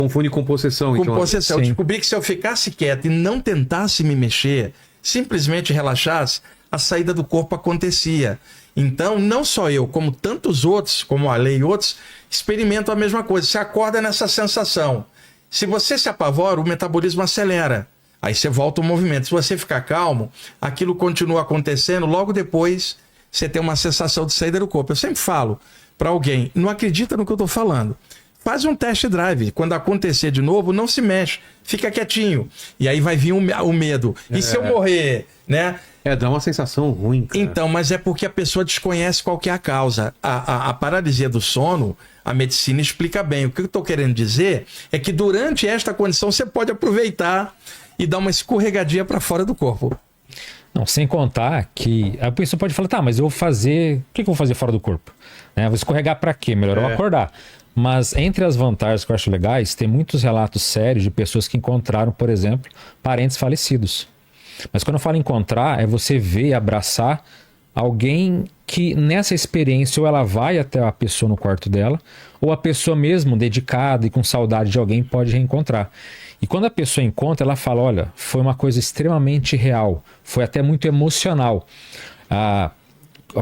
Confunde com possessão. Com então. possessão. Eu Sim. descobri que se eu ficasse quieto e não tentasse me mexer, simplesmente relaxasse, a saída do corpo acontecia. Então, não só eu, como tantos outros, como a Lei e outros, experimentam a mesma coisa. Você acorda nessa sensação. Se você se apavora, o metabolismo acelera. Aí você volta ao movimento. Se você ficar calmo, aquilo continua acontecendo. Logo depois, você tem uma sensação de saída do corpo. Eu sempre falo para alguém, não acredita no que eu estou falando. Faz um test drive. Quando acontecer de novo, não se mexe. Fica quietinho. E aí vai vir o medo. E se eu morrer, né? Dá uma sensação ruim, cara. Então, mas é porque a pessoa desconhece qual que é a causa. A paralisia do sono, a medicina explica bem. O que eu estou querendo dizer é que durante esta condição você pode aproveitar e dar uma escorregadinha para fora do corpo. Não, sem contar que a pessoa pode falar, tá, mas eu vou fazer... O que eu vou fazer fora do corpo? Né? Vou escorregar para quê? Melhor eu acordar. Mas entre as vantagens que eu acho legais, tem muitos relatos sérios de pessoas que encontraram, por exemplo, parentes falecidos. Mas quando eu falo encontrar, é você ver e abraçar alguém que nessa experiência ou ela vai até a pessoa no quarto dela, ou a pessoa mesmo dedicada e com saudade de alguém pode reencontrar. E quando a pessoa encontra, ela fala, olha, foi uma coisa extremamente real, foi até muito emocional. As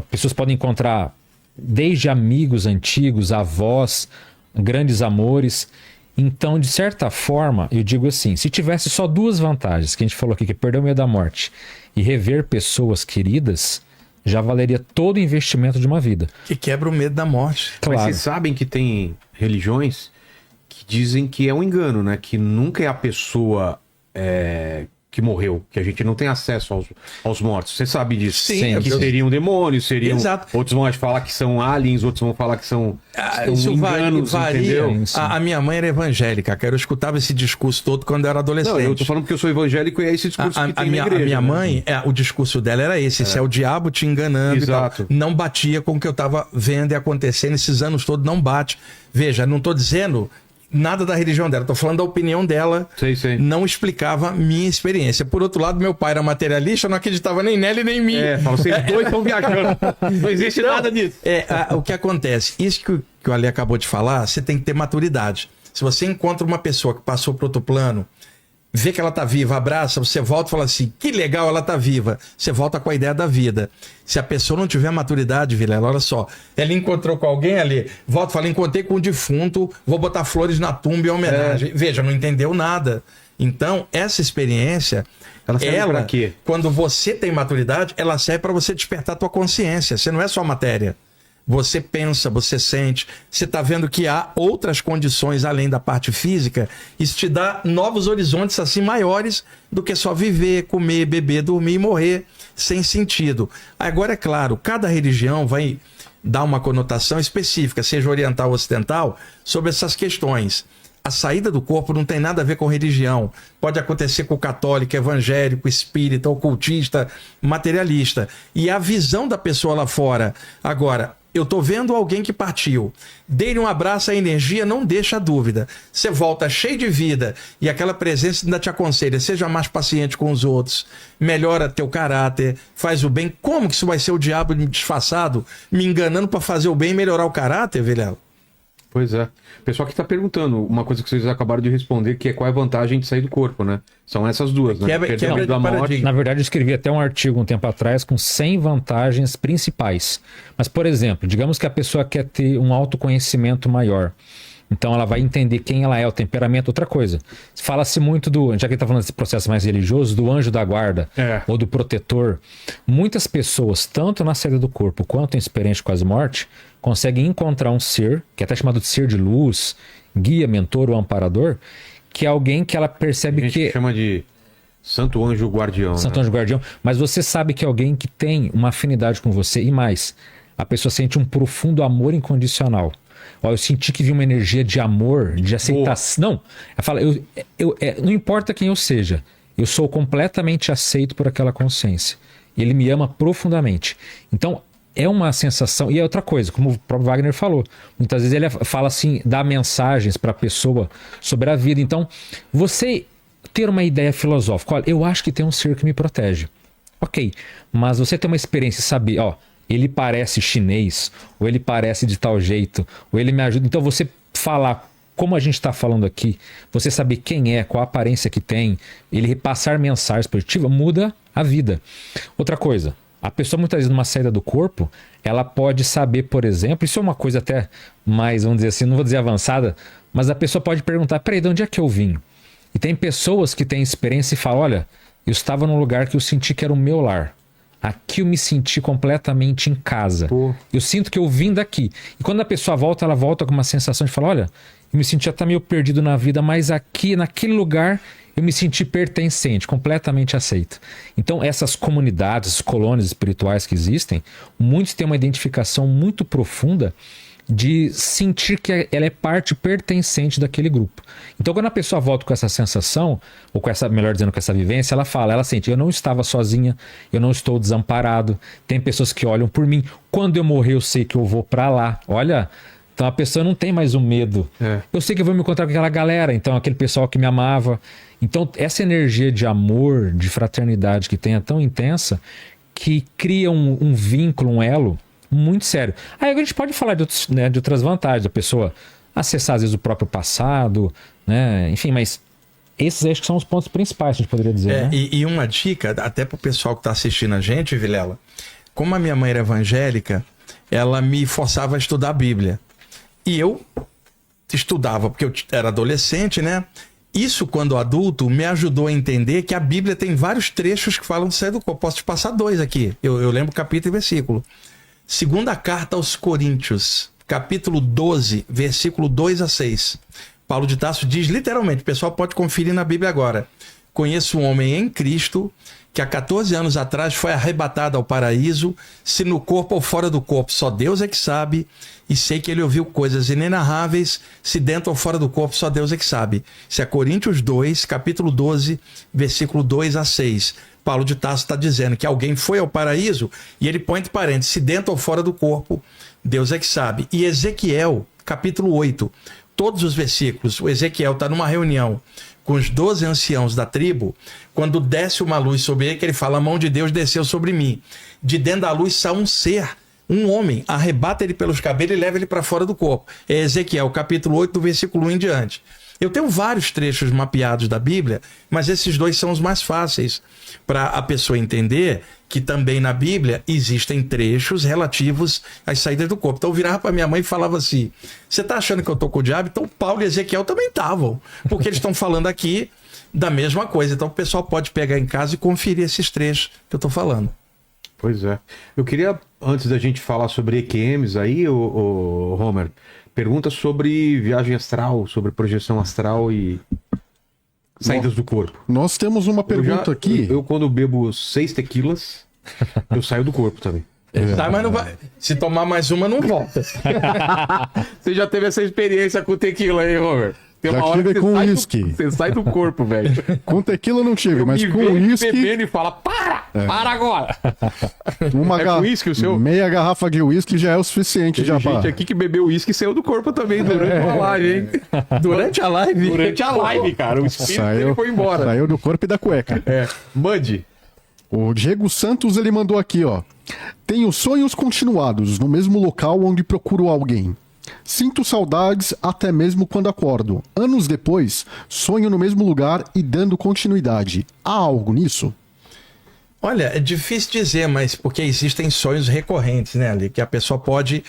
pessoas podem encontrar desde amigos antigos, avós, grandes amores. Então, de certa forma, eu digo assim, se tivesse só duas vantagens, que a gente falou aqui, que é perder o medo da morte e rever pessoas queridas, já valeria todo o investimento de uma vida. Que quebra o medo da morte. Mas Claro. vocês sabem que tem religiões que dizem que é um engano, né? Que nunca é a pessoa que morreu, que a gente não tem acesso aos mortos. Você sabe disso? Sim, Que seriam demônios, seriam... Exato. Outros vão falar que são aliens, outros vão falar que são Isso enganos, varia. entendeu? Sim. A minha mãe era evangélica, cara. Eu escutava esse discurso todo quando eu era adolescente. Não, eu tô falando porque eu sou evangélico e é esse discurso que tem na igreja. A minha né? mãe, o discurso dela era esse. Esse é o diabo te enganando Exato. e tal. Não batia com o que eu tava vendo e acontecendo esses anos todos, não bate. Veja, não tô dizendo nada da religião dela, tô falando da opinião dela. Sei. Não explicava minha experiência. Por outro lado, meu pai era materialista, eu não acreditava nem nela e nem em mim. Fala, vocês dois estão viajando. Não existe nada disso. O que acontece? Isso que o Ale acabou de falar, você tem que ter maturidade. Se você encontra uma pessoa que passou para outro plano, vê que ela tá viva, abraça, você volta e fala assim, que legal, ela tá viva. Você volta com a ideia da vida. Se a pessoa não tiver maturidade, Vilela, olha só, ela encontrou com alguém ali, volta e fala, encontrei com um defunto, vou botar flores na tumba em homenagem. Veja, não entendeu nada. Então, essa experiência, Ela serve pra quê? quando você tem maturidade, ela serve para você despertar a tua consciência. Você não é só matéria. Você pensa, você sente, você está vendo que há outras condições além da parte física. Isso te dá novos horizontes assim maiores do que só viver, comer, beber, dormir e morrer sem sentido. Agora, é claro, cada religião vai dar uma conotação específica, seja oriental ou ocidental, sobre essas questões. A saída do corpo não tem nada a ver com religião. Pode acontecer com o católico, evangélico, espírita, ocultista, materialista. E a visão da pessoa lá fora. Agora, eu tô vendo alguém que partiu. Dê-lhe um abraço, a energia não deixa dúvida. Você volta cheio de vida e aquela presença ainda te aconselha. Seja mais paciente com os outros. Melhora teu caráter. Faz o bem. Como que isso vai ser o diabo disfarçado? Me enganando para fazer o bem e melhorar o caráter, Vilela? Pois é. O pessoal que tá perguntando, uma coisa que vocês acabaram de responder, que é qual é a vantagem de sair do corpo, né? São essas duas, né? Quebra de da morte. paradigma. Na verdade, eu escrevi até um artigo um tempo atrás com 100 vantagens principais. Mas, por exemplo, digamos que a pessoa quer ter um autoconhecimento maior. Então ela vai entender quem ela é, o temperamento, outra coisa. Fala-se muito do, já que ele está falando desse processo mais religioso, do anjo da guarda ou do protetor. Muitas pessoas, tanto na saída do corpo quanto em experiência quase morte, conseguem encontrar um ser, que é até chamado de ser de luz, guia, mentor ou amparador, que é alguém que ela percebe A gente chama de Santo Anjo Guardião. Santo né? Anjo Guardião, mas você sabe que é alguém que tem uma afinidade com você e mais, a pessoa sente um profundo amor incondicional. Ó, eu senti que vi uma energia de amor, de aceitação. Não, ela fala, não importa quem eu seja, eu sou completamente aceito por aquela consciência. E ele me ama profundamente. Então, é uma sensação, e é outra coisa, como o próprio Wagner falou, muitas vezes ele fala assim, dá mensagens para a pessoa sobre a vida. Então, você ter uma ideia filosófica, olha, eu acho que tem um ser que me protege. Ok, mas você ter uma experiência e saber, ó, ele parece chinês, ou ele parece de tal jeito, ou ele me ajuda. Então você falar como a gente está falando aqui, você saber quem é, qual a aparência que tem, ele repassar mensagens positivas, muda a vida. Outra coisa, a pessoa muitas vezes numa saída do corpo, ela pode saber, por exemplo, isso é uma coisa até mais, vamos dizer assim, não vou dizer avançada, mas a pessoa pode perguntar, peraí, de onde é que eu vim? E tem pessoas que têm experiência e falam, olha, eu estava num lugar que eu senti que era o meu lar. Aqui eu me senti completamente em casa. Pô. Eu sinto que eu vim daqui. E quando a pessoa volta, ela volta com uma sensação de falar, olha, eu me senti até meio perdido na vida, mas aqui, naquele lugar, eu me senti pertencente, completamente aceito. Então, essas comunidades, colônias espirituais que existem, muitos têm uma identificação muito profunda de sentir que ela é parte pertencente daquele grupo. Então, quando a pessoa volta com essa sensação, ou com essa, melhor dizendo, com essa vivência, ela sente, eu não estava sozinha, eu não estou desamparado, tem pessoas que olham por mim, quando eu morrer eu sei que eu vou para lá, olha, então a pessoa não tem mais o medo. Eu sei que eu vou me encontrar com aquela galera, então aquele pessoal que me amava. Então, essa energia de amor, de fraternidade que tem é tão intensa, que cria um vínculo, um elo, muito sério. Aí a gente pode falar de outras vantagens, da pessoa acessar às vezes o próprio passado, né? Enfim, mas esses acho que são os pontos principais, a gente poderia dizer. Né? E uma dica, até pro pessoal que tá assistindo a gente, Vilela, como a minha mãe era evangélica, ela me forçava a estudar a Bíblia. E eu estudava, porque eu era adolescente, né? Isso, quando adulto, me ajudou a entender que a Bíblia tem vários trechos que falam de sair do corpo. Posso te passar 2 aqui. Eu lembro capítulo e versículo. Segunda carta aos Coríntios, capítulo 12, versículo 2 a 6. Paulo de Tarso diz literalmente, o pessoal pode conferir na Bíblia agora. Conheço um homem em Cristo que há 14 anos atrás foi arrebatado ao paraíso, se no corpo ou fora do corpo, só Deus é que sabe, e sei que ele ouviu coisas inenarráveis, se dentro ou fora do corpo, só Deus é que sabe. Isso é Coríntios 2, capítulo 12, versículo 2 a 6. Paulo de Tarso está dizendo que alguém foi ao paraíso e ele põe entre parênteses, se dentro ou fora do corpo, Deus é que sabe. E Ezequiel, capítulo 8, todos os versículos, o Ezequiel está numa reunião com os 12 anciãos da tribo, quando desce uma luz sobre ele, que ele fala, a mão de Deus desceu sobre mim. De dentro da luz sai um ser, um homem, arrebata ele pelos cabelos e leva ele para fora do corpo. É Ezequiel, capítulo 8, do versículo 1 em diante. Eu tenho vários trechos mapeados da Bíblia, mas esses 2 são os mais fáceis para a pessoa entender que também na Bíblia existem trechos relativos às saídas do corpo. Então eu virava para minha mãe e falava assim, você está achando que eu estou com o diabo? Então Paulo e Ezequiel também estavam, porque eles estão falando aqui da mesma coisa. Então o pessoal pode pegar em casa e conferir esses trechos que eu estou falando. Pois é. Eu queria, antes da gente falar sobre EQMs aí, o Homer, pergunta sobre viagem astral, sobre projeção astral e saídas do corpo. Nós temos uma pergunta aqui. Eu, quando bebo 6 tequilas, eu saio do corpo também. Tá, mas não vai. Se tomar mais uma, não volta. Você já teve essa experiência com tequila aí, Robert? Tem Já uma hora tive que com sai uísque. você sai do corpo, velho. Com tequila eu não tive, mas com uísque uísque. bebendo e fala, para agora. Uma É com uísque o seu? meia garrafa de uísque já é o suficiente. Tem Já gente aqui que bebeu uísque e saiu do corpo também durante a live, hein? Durante a live? Durante a live, cara. O espírito dele foi embora. Saiu do corpo e da cueca. Mande. O Diego Santos, ele mandou aqui, ó. Tenho sonhos continuados no mesmo local onde procuro alguém. Sinto saudades até mesmo quando acordo. Anos depois, sonho no mesmo lugar e dando continuidade. Há algo nisso? Olha, é difícil dizer, mas porque existem sonhos recorrentes, né, ali, que a pessoa pode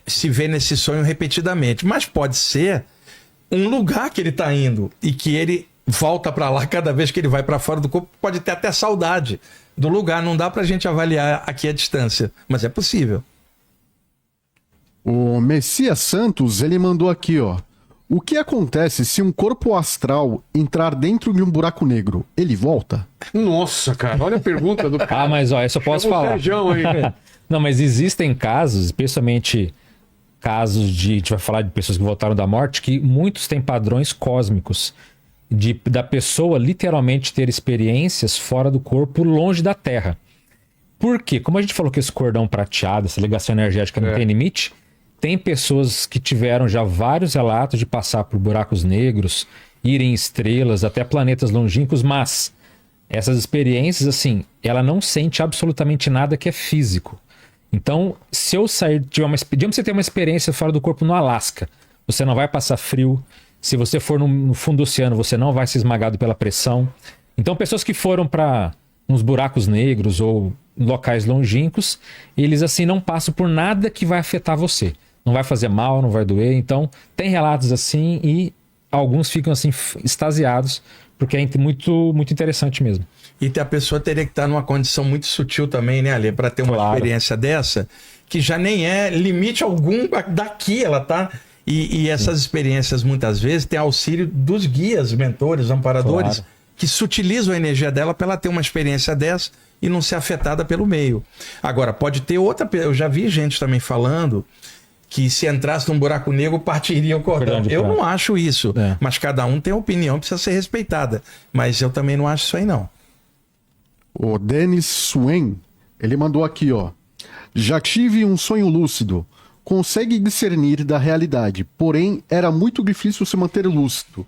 se ver nesse sonho repetidamente. Mas pode ser um lugar que ele está indo e que ele volta para lá cada vez que ele vai para fora do corpo, pode ter até saudade do lugar. Não dá para a gente avaliar aqui a distância, mas é possível. O Messias Santos, ele mandou aqui, ó. O que acontece se um corpo astral entrar dentro de um buraco negro? Ele volta? Nossa, cara, olha a pergunta do cara. Ah, mas ó, isso eu posso falar. Não, mas existem casos, especialmente casos de... A gente vai falar de pessoas que voltaram da morte, que muitos têm padrões cósmicos. Da pessoa literalmente ter experiências fora do corpo, longe da Terra. Por quê? Como a gente falou que esse cordão prateado, essa ligação energética não tem limite, tem pessoas que tiveram já vários relatos de passar por buracos negros, ir em estrelas, até planetas longínquos, mas essas experiências, assim, ela não sente absolutamente nada que é físico. Então, se eu sair, digamos que você tem uma experiência fora do corpo no Alasca, você não vai passar frio. Se você for no fundo do oceano, você não vai ser esmagado pela pressão. Então, pessoas que foram para uns buracos negros ou locais longínquos, eles assim não passam por nada que vai afetar você. Não vai fazer mal, não vai doer. Então, tem relatos assim e alguns ficam assim extasiados, porque é muito, muito interessante mesmo. E a pessoa teria que estar numa condição muito sutil também, né, Ale? Para ter uma experiência dessa, que já nem é limite algum daqui, ela tá... E essas experiências, muitas vezes, têm auxílio dos guias, mentores, amparadores, que sutilizam a energia dela para ela ter uma experiência dessa e não ser afetada pelo meio. Agora, pode ter outra... Eu já vi gente também falando que se entrasse num buraco negro, partiria o cordão. Eu não acho isso, mas cada um tem opinião, precisa ser respeitada. Mas eu também não acho isso aí, não. O Dennis Swain, ele mandou aqui, ó. Já tive um sonho lúcido. Consegue discernir da realidade, porém era muito difícil se manter lúcido.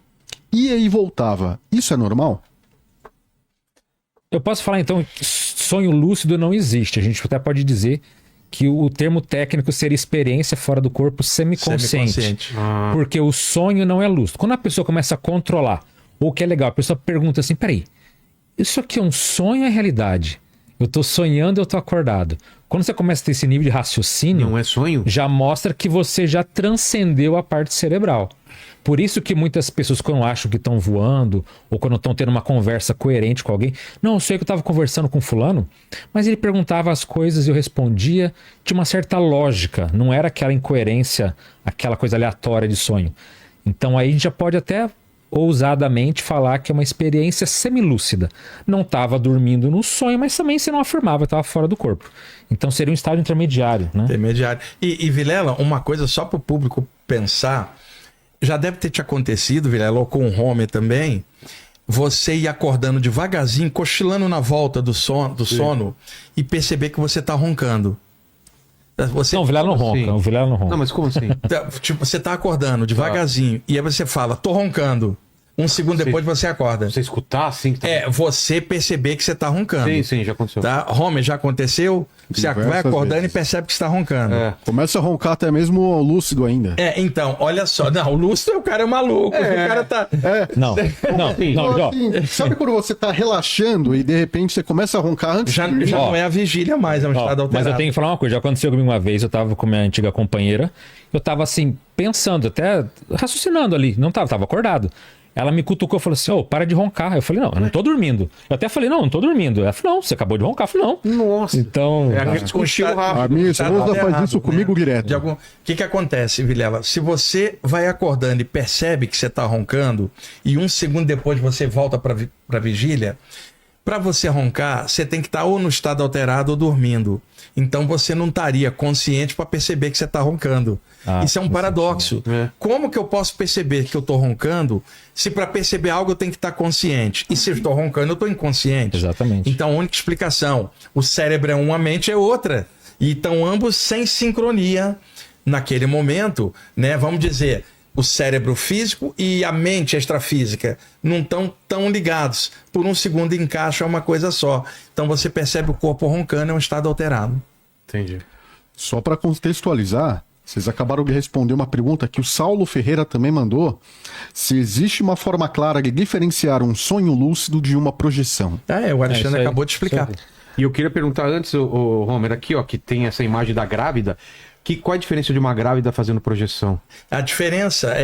Ia e voltava. Isso é normal? Eu posso falar então que sonho lúcido não existe. A gente até pode dizer que o termo técnico seria experiência fora do corpo semiconsciente. Porque o sonho não é lúcido. Quando a pessoa começa a controlar, ou que é legal, a pessoa pergunta assim, peraí, isso aqui é um sonho ou é realidade? Eu tô sonhando, eu tô acordado. Quando você começa a ter esse nível de raciocínio... Não é sonho? Já mostra que você já transcendeu a parte cerebral. Por isso que muitas pessoas, quando acham que estão voando, ou quando estão tendo uma conversa coerente com alguém... Não, eu sei que eu estava conversando com fulano, mas ele perguntava as coisas e eu respondia de uma certa lógica. Não era aquela incoerência, aquela coisa aleatória de sonho. Então aí a gente já pode até... ousadamente falar que é uma experiência semilúcida. Não estava dormindo no sonho, mas também você não afirmava, estava fora do corpo. Então seria um estágio intermediário, né? Intermediário. E Vilela, uma coisa só para o público pensar, já deve ter te acontecido, Vilela, ou com o Homer também, você ir acordando devagarzinho, cochilando na volta do sono e perceber que você está roncando. Não, o Vilela não ronca. Assim? O Vilela não ronca. Não, mas como assim? Tipo, você tá acordando devagarzinho e aí você fala, tô roncando. Um segundo depois você acorda. Você escutar assim? Que tá... você perceber que você tá roncando. Sim, já aconteceu. Tá? Homer, já aconteceu? Você vai acordando e percebe que está roncando. Começa a roncar até mesmo lúcido ainda. Então, olha só. Não, o lúcido, o cara é maluco. O cara tá... Não, Assim, sabe quando você tá relaxando e de repente você começa a roncar antes? Já não é a vigília mais, é um estado alterado. Mas eu tenho que falar uma coisa. Já aconteceu comigo uma vez, eu tava com minha antiga companheira, eu tava assim, pensando, até raciocinando ali. Não tava acordado. Ela me cutucou e falou assim, para de roncar. Eu falei, não, eu não tô dormindo. Eu até falei, não tô dormindo. Ela falou, não, você acabou de roncar. Eu falei, não. Nossa. Então... É aquele cochilo rápido. A minha esposa faz isso comigo direto. O que acontece, Vilela? Se você vai acordando e percebe que você tá roncando e um segundo depois você volta pra vigília, para você roncar, você tem que estar ou no estado alterado ou dormindo. Então você não estaria consciente para perceber que você está roncando. Isso é um paradoxo. Como que eu posso perceber que eu estou roncando se para perceber algo eu tenho que estar consciente? E se eu estou roncando, eu estou inconsciente. Exatamente. Então a única explicação, o cérebro é uma, a mente é outra. E estão ambos sem sincronia naquele momento, né? Vamos dizer... O cérebro físico e a mente extrafísica não estão tão ligados. Por um segundo encaixa uma coisa só. Então você percebe o corpo roncando, é um estado alterado. Entendi. Só para contextualizar, vocês acabaram de responder uma pergunta que o Saulo Ferreira também mandou. Se existe uma forma clara de diferenciar um sonho lúcido de uma projeção. O Alexandre acabou de explicar. E eu queria perguntar antes, o Homer, aqui, ó, que tem essa imagem da grávida... Qual a diferença de uma grávida fazendo projeção? A diferença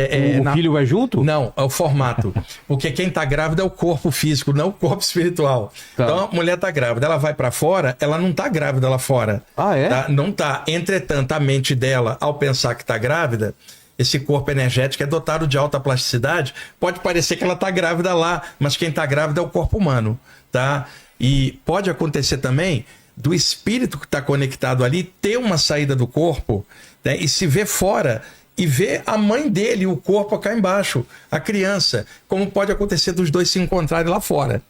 O filho vai junto? Não, é o formato. Porque quem está grávida é o corpo físico, não o corpo espiritual. Tá. Então a mulher está grávida, ela vai para fora, ela não está grávida lá fora. É? Tá? Não está. Entretanto, a mente dela, ao pensar que está grávida, esse corpo energético é dotado de alta plasticidade. Pode parecer que ela está grávida lá, mas quem está grávida é o corpo humano. Tá? E pode acontecer também... do espírito que está conectado ali, ter uma saída do corpo, né, e se ver fora e ver a mãe dele, o corpo cá embaixo, a criança, como pode acontecer dos dois se encontrarem lá fora.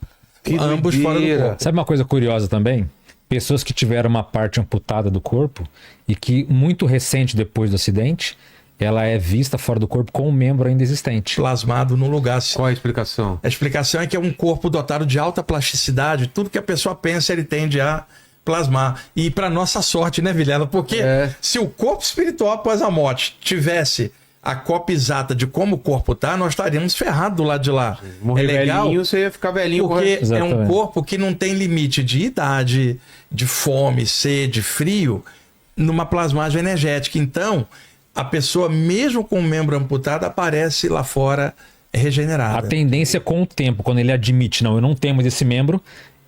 Ambos fora do corpo. Sabe uma coisa curiosa também? Pessoas que tiveram uma parte amputada do corpo e que muito recente depois do acidente, ela é vista fora do corpo com um membro ainda existente. Plasmado no lugar. Qual a explicação? A explicação é que é um corpo dotado de alta plasticidade, tudo que a pessoa pensa ele tende a plasmar. E para nossa sorte, né, Vilela? Porque se o corpo espiritual após a morte tivesse a cópia exata de como o corpo tá, nós estaríamos ferrados do lado de lá. Morrer é legal velhinho, você ia ficar velhinho. porque é um Exatamente. corpo que não tem limite de idade, de fome, sede, frio, numa plasmagem energética. Então, a pessoa, mesmo com o membro amputado, aparece lá fora regenerada. A tendência com o tempo, quando ele admite, não, eu não tenho mais esse membro,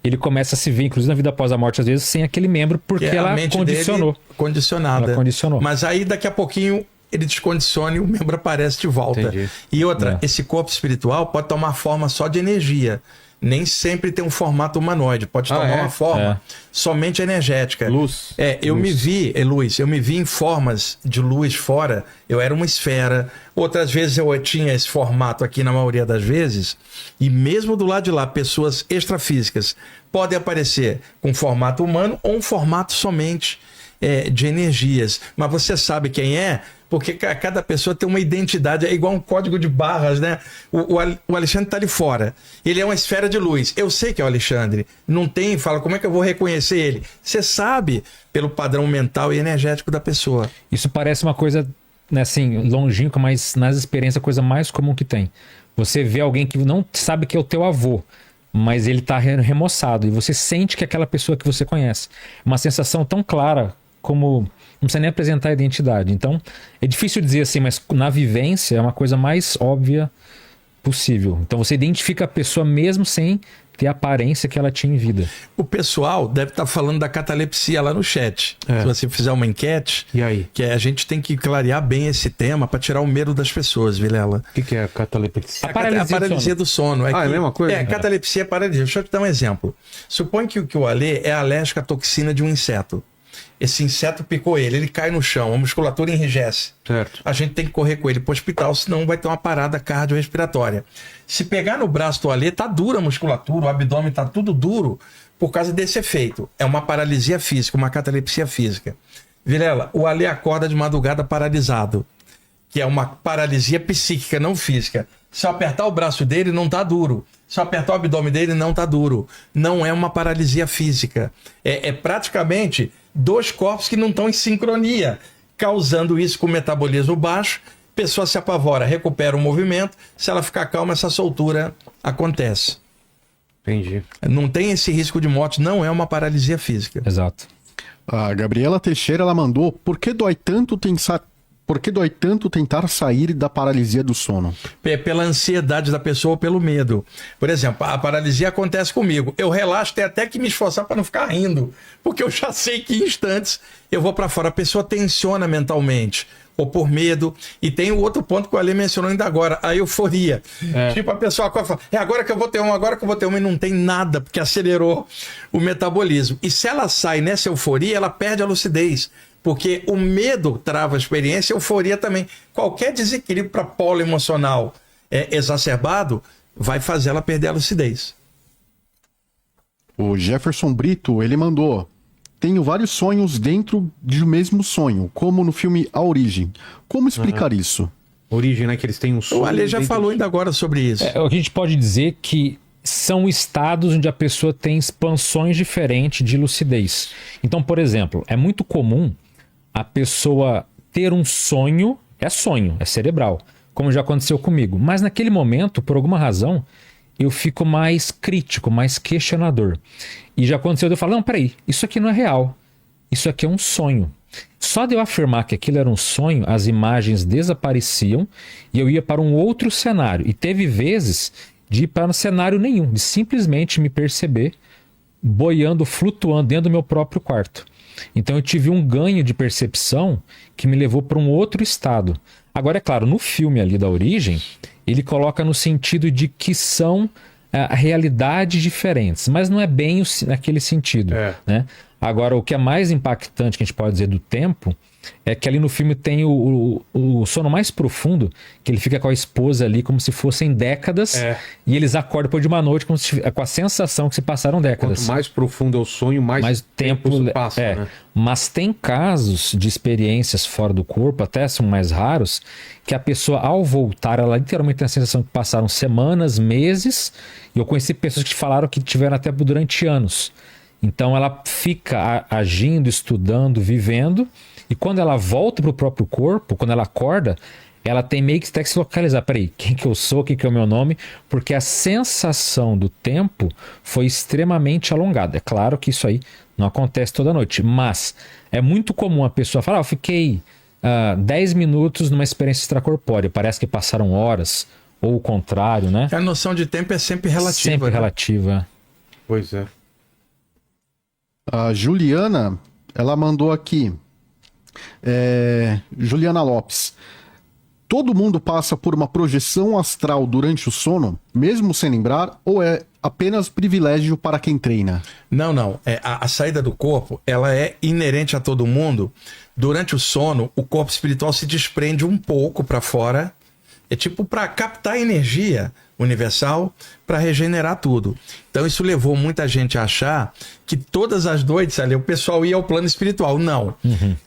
ele começa a se ver, inclusive na vida após a morte, às vezes, sem aquele membro, porque Que é a ela mente condicionou. dele condicionada. Ela condicionou. Mas aí, daqui a pouquinho, ele descondiciona e o membro aparece de volta. Entendi. E outra, É. esse corpo espiritual pode tomar forma só de energia. Nem sempre tem um formato humanoide. Pode tomar é? uma forma É. somente energética. Luz. Eu me vi, Luiz, eu me vi em formas de luz fora. Eu era uma esfera. Outras vezes eu tinha esse formato aqui, na maioria das vezes. E mesmo do lado de lá, pessoas extrafísicas podem aparecer com formato humano ou um formato somente de energias. Mas você sabe quem é, porque cada pessoa tem uma identidade, é igual um código de barras, né? O Alexandre está ali fora. Ele é uma esfera de luz. Eu sei que é o Alexandre. Não tem, fala, como é que eu vou reconhecer ele? Você sabe pelo padrão mental e energético da pessoa. Isso parece uma coisa, né, assim, longínqua, mas nas experiências a coisa mais comum que tem. Você vê alguém que não sabe que é o teu avô, mas ele está remoçado, e você sente que é aquela pessoa que você conhece. Uma sensação tão clara como... Não precisa nem apresentar a identidade. Então, é difícil dizer assim, mas na vivência é uma coisa mais óbvia possível. Então, você identifica a pessoa mesmo sem ter a aparência que ela tinha em vida. O pessoal deve estar falando da catalepsia lá no chat. Se você fizer uma enquete, E aí? que a gente tem que clarear bem esse tema para tirar o medo das pessoas, Vilela. O que é a catalepsia? A paralisia paralisia do sono. Ah, é a mesma coisa? É, catalepsia é paralisia. Deixa eu te dar um exemplo. Suponha que o Alê é alérgico à toxina de um inseto. Esse inseto picou ele cai no chão, a musculatura enrijece. Certo. A gente tem que correr com ele para o hospital, senão vai ter uma parada cardiorrespiratória. Se pegar no braço do Alê, tá dura a musculatura, o abdômen tá tudo duro por causa desse efeito. É uma paralisia física, uma catalepsia física. Vilela, o Alê acorda de madrugada paralisado, que é uma paralisia psíquica, não física. Se eu apertar o braço dele, não tá duro. Se eu apertar o abdômen dele, não tá duro. Não é uma paralisia física. É praticamente dois corpos que não estão em sincronia, causando isso com metabolismo baixo. A pessoa se apavora, recupera o movimento. Se ela ficar calma, essa soltura acontece. Entendi. Não tem esse risco de morte, não é uma paralisia física. Exato. A Gabriela Teixeira, ela mandou: por que dói tanto tentar sair da paralisia do sono? Pela ansiedade da pessoa ou pelo medo. Por exemplo, a paralisia acontece comigo. Eu relaxo, tenho até que me esforçar para não ficar rindo, porque eu já sei que em instantes eu vou para fora. A pessoa tensiona mentalmente, ou por medo. E tem o outro ponto que o Ale mencionou ainda agora, a euforia. Tipo, a pessoa fala, agora que eu vou ter uma, e não tem nada, porque acelerou o metabolismo. E se ela sai nessa euforia, ela perde a lucidez. Porque o medo trava a experiência, a euforia também. Qualquer desequilíbrio para polo emocional exacerbado vai fazer ela perder a lucidez. O Jefferson Brito, ele mandou: tenho vários sonhos dentro de um mesmo sonho, como no filme A Origem. Como explicar isso? Origem, né? Que eles têm um sonho. O Ale já dentro falou do- ainda agora sobre isso. O que a gente pode dizer que são estados onde a pessoa tem expansões diferentes de lucidez. Então, por exemplo, é muito comum a pessoa ter um sonho, é cerebral, como já aconteceu comigo. Mas naquele momento, por alguma razão, eu fico mais crítico, mais questionador. E já aconteceu de eu falar, não, peraí, isso aqui não é real. Isso aqui é um sonho. Só de eu afirmar que aquilo era um sonho, as imagens desapareciam e eu ia para um outro cenário. E teve vezes de ir para um cenário nenhum, de simplesmente me perceber boiando, flutuando dentro do meu próprio quarto. Então eu tive um ganho de percepção que me levou para um outro estado. Agora, é claro, no filme ali da Origem, ele coloca no sentido de que são realidades diferentes, mas não é bem naquele sentido, né? Agora, o que é mais impactante que a gente pode dizer do tempo é que ali no filme tem o sono mais profundo, que ele fica com a esposa ali como se fossem décadas, e eles acordam depois de uma noite com a sensação que se passaram décadas. Quanto mais profundo é o sonho, mais tempo passa, né? Mas tem casos de experiências fora do corpo, até são mais raros, que a pessoa ao voltar, ela literalmente tem a sensação que passaram semanas, meses, e eu conheci pessoas que falaram que tiveram até durante anos. Então ela fica agindo, estudando, vivendo, e quando ela volta para o próprio corpo, quando ela acorda, ela tem meio que até que se localizar. Peraí, quem que eu sou, o que que é o meu nome? Porque a sensação do tempo foi extremamente alongada. É claro que isso aí não acontece toda noite, mas é muito comum a pessoa falar, eu fiquei 10 minutos numa experiência extracorpórea, parece que passaram horas, ou o contrário, né? A noção de tempo é sempre relativa. Sempre né? relativa. Pois é. A Juliana, ela mandou aqui. Juliana Lopes. Todo mundo passa por uma projeção astral durante o sono, mesmo sem lembrar, ou é apenas privilégio para quem treina? Não. A saída do corpo, ela é inerente a todo mundo. Durante o sono, o corpo espiritual se desprende um pouco para fora. É tipo para captar energia universal para regenerar tudo. Então isso levou muita gente a achar que todas as noites ali o pessoal ia ao plano espiritual. Não.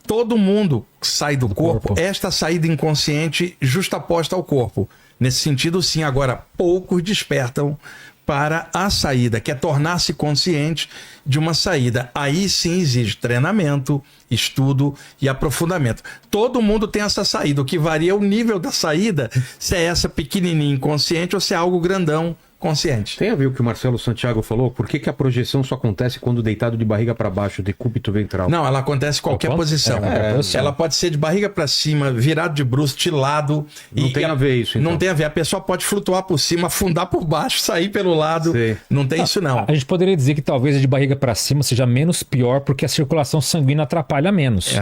Todo mundo sai do corpo. Esta saída inconsciente justaposta ao corpo. Nesse sentido, sim. Agora, poucos despertam para a saída, que é tornar-se consciente de uma saída. Aí sim exige treinamento, estudo e aprofundamento. Todo mundo tem essa saída. O que varia é o nível da saída, se é essa pequenininha inconsciente ou se é algo grandão consciente. Tem a ver o que o Marcelo Santiago falou? Por que a projeção só acontece quando deitado de barriga para baixo, decúbito ventral? Não, ela acontece em qualquer posição. Ela pode ser de barriga para cima, virado de bruços, tilado. Não tem a ver isso, então. Não tem a ver. A pessoa pode flutuar por cima, afundar por baixo, sair pelo lado. Sei. Não tem isso, não. A gente poderia dizer que talvez a de barriga para cima seja menos pior porque a circulação sanguínea atrapalha menos.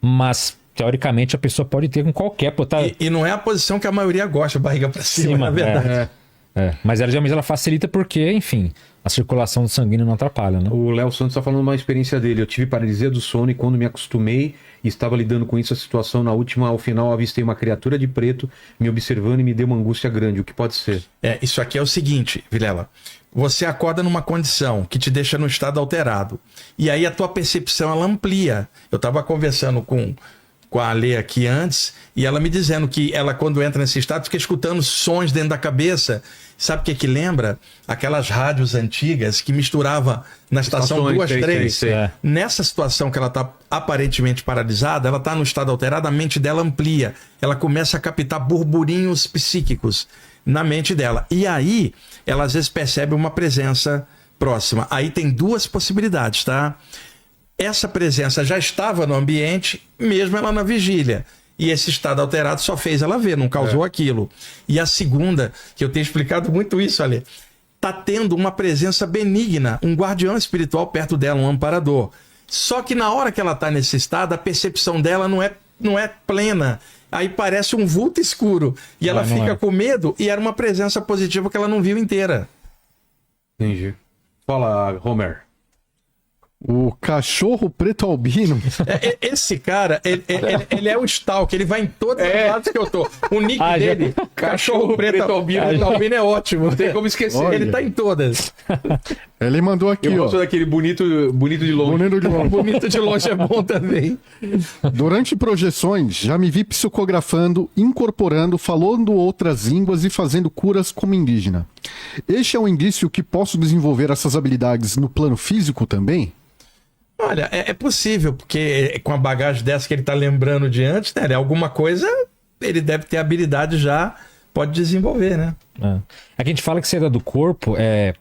Mas, teoricamente, a pessoa pode ter com qualquer... E não é a posição que a maioria gosta, barriga para cima, na verdade. Mas ela geralmente ela facilita porque, enfim, a circulação sanguínea não atrapalha, né? O Léo Santos está falando uma experiência dele. Eu tive paralisia do sono e quando me acostumei e estava lidando com isso, a situação na última, ao final, avistei uma criatura de preto me observando e me deu uma angústia grande. O que pode ser? Isso aqui é o seguinte, Vilela. Você acorda numa condição que te deixa no estado alterado. E aí a tua percepção, ela amplia. Eu estava conversando com a Alê aqui antes, e ela me dizendo que ela, quando entra nesse estado, fica escutando sons dentro da cabeça. Sabe o que lembra? Aquelas rádios antigas que misturava na estação 2, 3. Nessa situação que ela está aparentemente paralisada, ela está no estado alterado, a mente dela amplia. Ela começa a captar burburinhos psíquicos na mente dela. E aí, ela às vezes percebe uma presença próxima. Aí tem duas possibilidades, tá? Essa presença já estava no ambiente, mesmo ela na vigília. E esse estado alterado só fez ela ver, não causou aquilo. E a segunda, que eu tenho explicado muito isso, Ale, tá tendo uma presença benigna, um guardião espiritual perto dela, um amparador. Só que na hora que ela está nesse estado, a percepção dela não é plena. Aí parece um vulto escuro. E ela fica com medo, e era uma presença positiva que ela não viu inteira. Entendi. Fala, Homer. O cachorro preto albino. Esse cara, ele é o stalker, ele vai em todos os lados que eu tô. O nick dele, cachorro preto albino é ótimo. Não tem como esquecer. Olha. Ele tá em todas. Ele mandou aqui, Eu ó. gosto daquele bonito de longe. Bonito de longe. Bonito de longe é bom também. Durante projeções, já me vi psicografando, incorporando, falando outras línguas e fazendo curas como indígena. Este é um indício que posso desenvolver essas habilidades no plano físico também? Olha, é possível, porque com a bagagem dessa que ele tá lembrando de antes, né? Alguma coisa ele deve ter habilidade já, pode desenvolver, né? Aqui a gente fala que saída do corpo é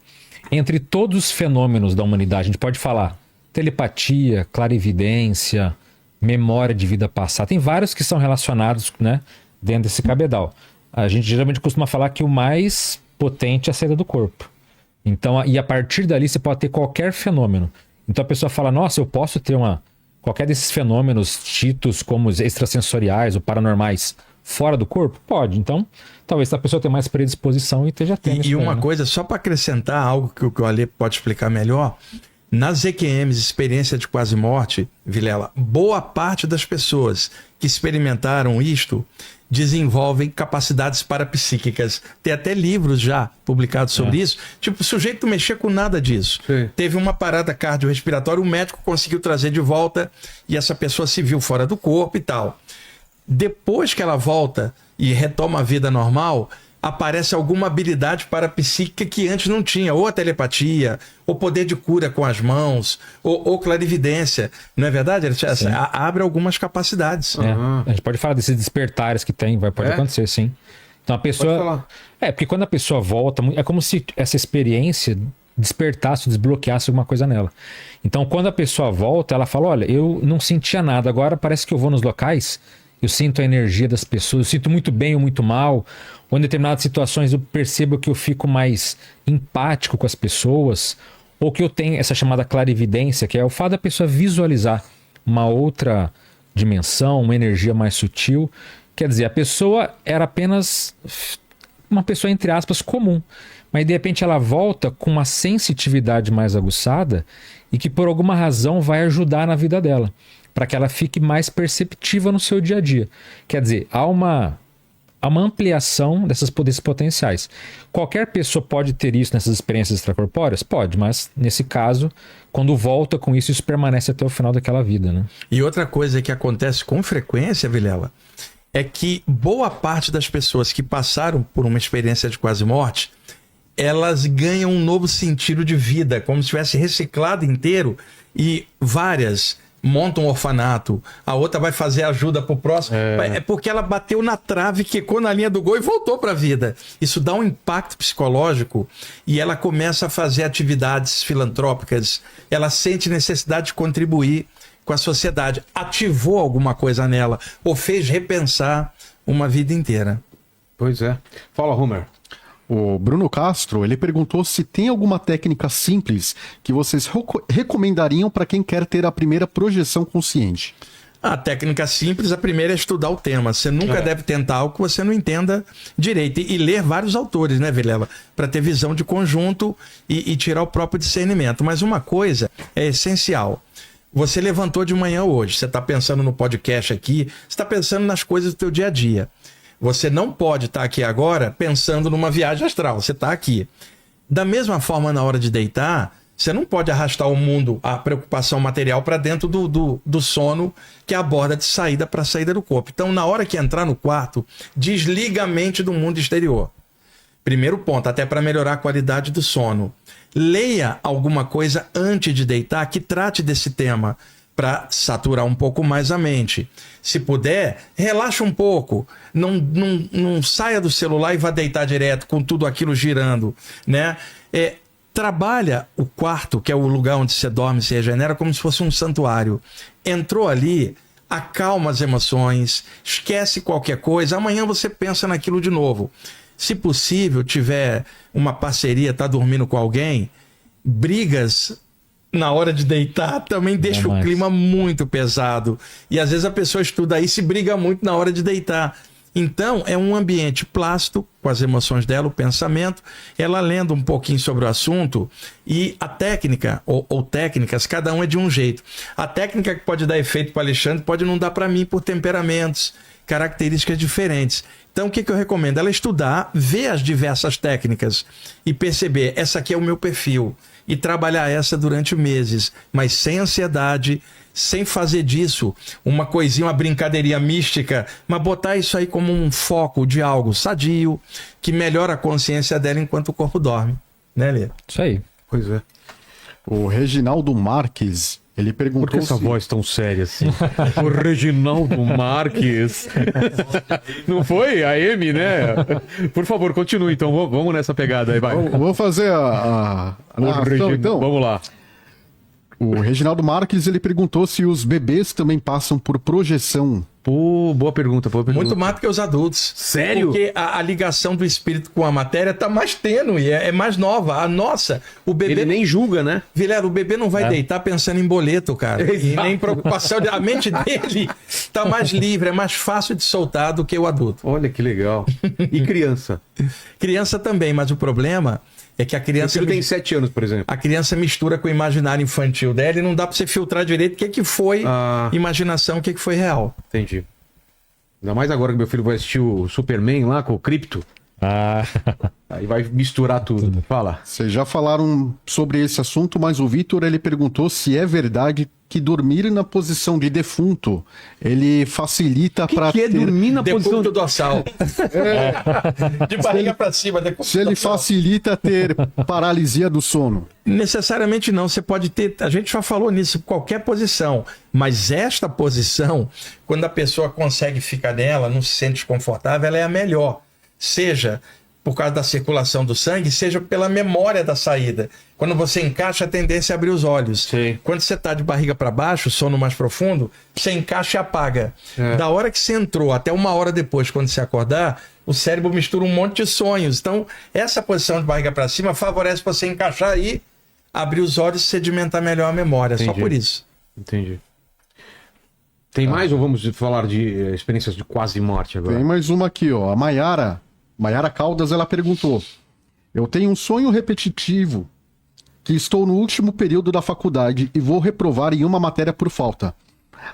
entre todos os fenômenos da humanidade. A gente pode falar telepatia, clarividência, memória de vida passada. Tem vários que são relacionados, né, dentro desse cabedal. A gente geralmente costuma falar que o mais potente é a saída do corpo. Então, e a partir dali você pode ter qualquer fenômeno. Então a pessoa fala, nossa, eu posso ter qualquer desses fenômenos ditos como extrasensoriais ou paranormais fora do corpo? Pode. Então, talvez a pessoa tenha mais predisposição e esteja tendo. E uma coisa, só para acrescentar algo que o Ale pode explicar melhor, nas EQMs, experiência de quase morte, Vilela, boa parte das pessoas que experimentaram isto desenvolvem capacidades parapsíquicas. Tem até livros já publicados sobre isso. Tipo, o sujeito não mexia com nada disso. Sim. Teve uma parada cardiorrespiratória, o médico conseguiu trazer de volta e essa pessoa se viu fora do corpo e tal. Depois que ela volta e retoma a vida normal, aparece alguma habilidade parapsíquica que antes não tinha, ou a telepatia, ou poder de cura com as mãos, ou clarividência. Não é verdade? Abre algumas capacidades. A gente pode falar desses despertares que tem, pode acontecer, sim. Então a pessoa. Porque quando a pessoa volta, é como se essa experiência despertasse, desbloqueasse alguma coisa nela. Então quando a pessoa volta, ela fala: olha, eu não sentia nada, agora parece que eu vou nos locais, eu sinto a energia das pessoas, eu sinto muito bem ou muito mal, ou em determinadas situações eu percebo que eu fico mais empático com as pessoas, ou que eu tenho essa chamada clarividência, que é o fato da pessoa visualizar uma outra dimensão, uma energia mais sutil. Quer dizer, a pessoa era apenas uma pessoa, entre aspas, comum, mas de repente ela volta com uma sensitividade mais aguçada e que por alguma razão vai ajudar na vida dela, para que ela fique mais perceptiva no seu dia a dia. Quer dizer, há uma ampliação desses potenciais. Qualquer pessoa pode ter isso nessas experiências extracorpóreas? Pode, mas nesse caso, quando volta com isso, isso permanece até o final daquela vida, né? E outra coisa que acontece com frequência, Vilela, é que boa parte das pessoas que passaram por uma experiência de quase morte, elas ganham um novo sentido de vida, como se tivesse reciclado inteiro, e várias montam um orfanato, a outra vai fazer ajuda pro próximo. É porque ela bateu na trave, quicou na linha do gol e voltou para a vida. Isso dá um impacto psicológico e ela começa a fazer atividades filantrópicas. Ela sente necessidade de contribuir com a sociedade. Ativou alguma coisa nela ou fez repensar uma vida inteira. Pois é. Fala, Homer. O Bruno Castro, ele perguntou se tem alguma técnica simples que vocês recomendariam para quem quer ter a primeira projeção consciente. A técnica simples, a primeira é estudar o tema. Você nunca deve tentar algo que você não entenda direito. E ler vários autores, né, Vilela? Para ter visão de conjunto e tirar o próprio discernimento. Mas uma coisa é essencial. Você levantou de manhã hoje, você está pensando no podcast aqui, você está pensando nas coisas do teu dia a dia. Você não pode estar aqui agora pensando numa viagem astral. Você está aqui. Da mesma forma, na hora de deitar, você não pode arrastar o mundo, a preocupação material, para dentro do sono, que é a borda de saída para a saída do corpo. Então, na hora que entrar no quarto, desliga a mente do mundo exterior. Primeiro ponto, até para melhorar a qualidade do sono. Leia alguma coisa antes de deitar que trate desse tema, para saturar um pouco mais a mente. Se puder, relaxa um pouco. Não saia do celular e vá deitar direto com tudo aquilo girando, né? Trabalha o quarto, que é o lugar onde você dorme, se regenera, como se fosse um santuário. Entrou ali, acalma as emoções, esquece qualquer coisa, amanhã você pensa naquilo de novo. Se possível, tiver uma parceria, tá dormindo com alguém, brigas na hora de deitar também deixa o clima muito pesado. E às vezes a pessoa estuda aí, se briga muito na hora de deitar. Então é um ambiente plácido, com as emoções dela, o pensamento, ela lendo um pouquinho sobre o assunto, e a técnica, ou técnicas, cada um é de um jeito. A técnica que pode dar efeito para Alexandre pode não dar para mim, por temperamentos, características diferentes. Então o que eu recomendo? Ela estudar, ver as diversas técnicas e perceber, essa aqui é o meu perfil, e trabalhar essa durante meses, mas sem ansiedade, sem fazer disso uma coisinha, uma brincadeirinha mística, mas botar isso aí como um foco de algo sadio, que melhora a consciência dela enquanto o corpo dorme. Né, Lê? Isso aí. Pois é. O Reginaldo Marques, ele perguntou Por que essa se... voz tão séria assim? O Reginaldo Marques. Não foi? A M, né? Por favor, continue então. Vamos nessa pegada aí, vai. Vou fazer a narração, então. Vamos lá. O Reginaldo Marques, ele perguntou se os bebês também passam por projeção. Pô, boa pergunta. Muito mais do que os adultos. Sério? Porque a ligação do espírito com a matéria tá mais tênue, é mais nova. A nossa, o bebê... Ele nem julga, né? Vilela, o bebê não vai deitar pensando em boleto, cara. E nem preocupação. A mente dele tá mais livre, é mais fácil de soltar do que o adulto. Olha que legal. E criança? Criança também, mas o problema é que a criança... Meu filho tem 7 anos, por exemplo. A criança mistura com o imaginário infantil dela e não dá pra você filtrar direito o que foi imaginação, o que foi real. Entendi. Ainda mais agora que meu filho vai assistir o Superman lá com o Krypto. Ah, Aí vai misturar tudo. Fala. Vocês já falaram sobre esse assunto, mas o Vitor ele perguntou se é verdade que dormir na posição de defunto ele facilita O para que é dormir na posição Defunto dorsal. De barriga para cima. se ele facilita ter paralisia do sono. Necessariamente não, você pode ter, a gente já falou nisso, qualquer posição, mas esta posição, quando a pessoa consegue ficar nela, não se sente desconfortável, ela é a melhor, seja por causa da circulação do sangue, seja pela memória da saída. Quando você encaixa, a tendência é abrir os olhos. Sim. Quando você está de barriga para baixo, sono mais profundo, você encaixa e apaga. Da hora que você entrou até uma hora depois, quando você acordar, o cérebro mistura um monte de sonhos. Então, essa posição de barriga para cima favorece você encaixar aí, abrir os olhos e sedimentar melhor a memória. Só Entendi. por isso. Entendi. Tem mais ou vamos falar de experiências de quase morte agora? Tem mais uma aqui, ó. A Maiara Caldas, ela perguntou: eu tenho um sonho repetitivo que estou no último período da faculdade e vou reprovar em uma matéria por falta.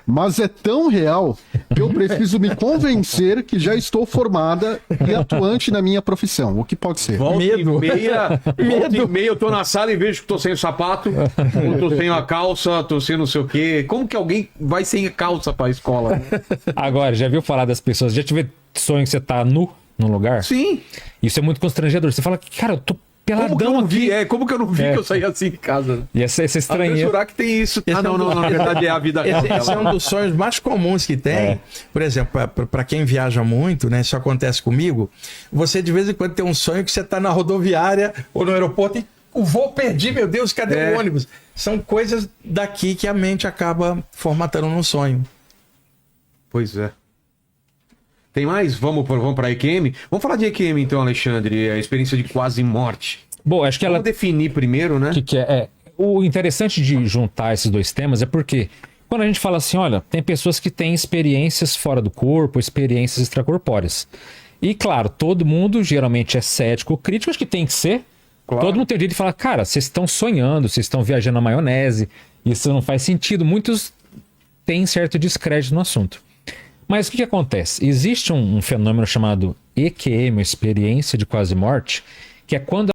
Mas é tão real que eu preciso me convencer que já estou formada e atuante na minha profissão. O que pode ser? Volta Medo. e meia, eu tô na sala e vejo que tô sem o sapato, ou tô sem a calça, tô sem não sei o quê. Como que alguém vai sem calça pra escola? agora, já viu falar das pessoas? Já tive sonho que você tá nu num lugar? Sim. Isso é muito constrangedor. Você fala, cara, eu tô Como que eu peladão não aqui. vi? Como que eu não vi que eu saí assim de casa? E essa Até estranheza. jurar que tem isso. Ah, não, na verdade é a vida real. Esse é um dos sonhos mais comuns que tem. Por exemplo, para quem viaja muito, né? Isso acontece comigo. Você de vez em quando tem um sonho que você está na rodoviária ou no aeroporto e o voo perdi, meu Deus, cadê o ônibus? São coisas daqui que a mente acaba formatando num sonho. Pois é. Tem mais? Vamos para a EQM? Vamos falar de EQM então, Alexandre. A experiência de quase morte. Bom, acho que ela Vamos definir primeiro, né? que é. O interessante de juntar esses dois temas é porque quando a gente fala assim, olha, tem pessoas que têm experiências fora do corpo, experiências extracorpóreas. E claro, todo mundo geralmente é cético, crítico, acho que tem que ser. Claro. Todo mundo tem o direito de falar, cara, vocês estão sonhando, vocês estão viajando na maionese, isso não faz sentido. Muitos têm certo descrédito no assunto. Mas o que acontece? Existe um fenômeno chamado EQM, experiência de quase morte, que é quando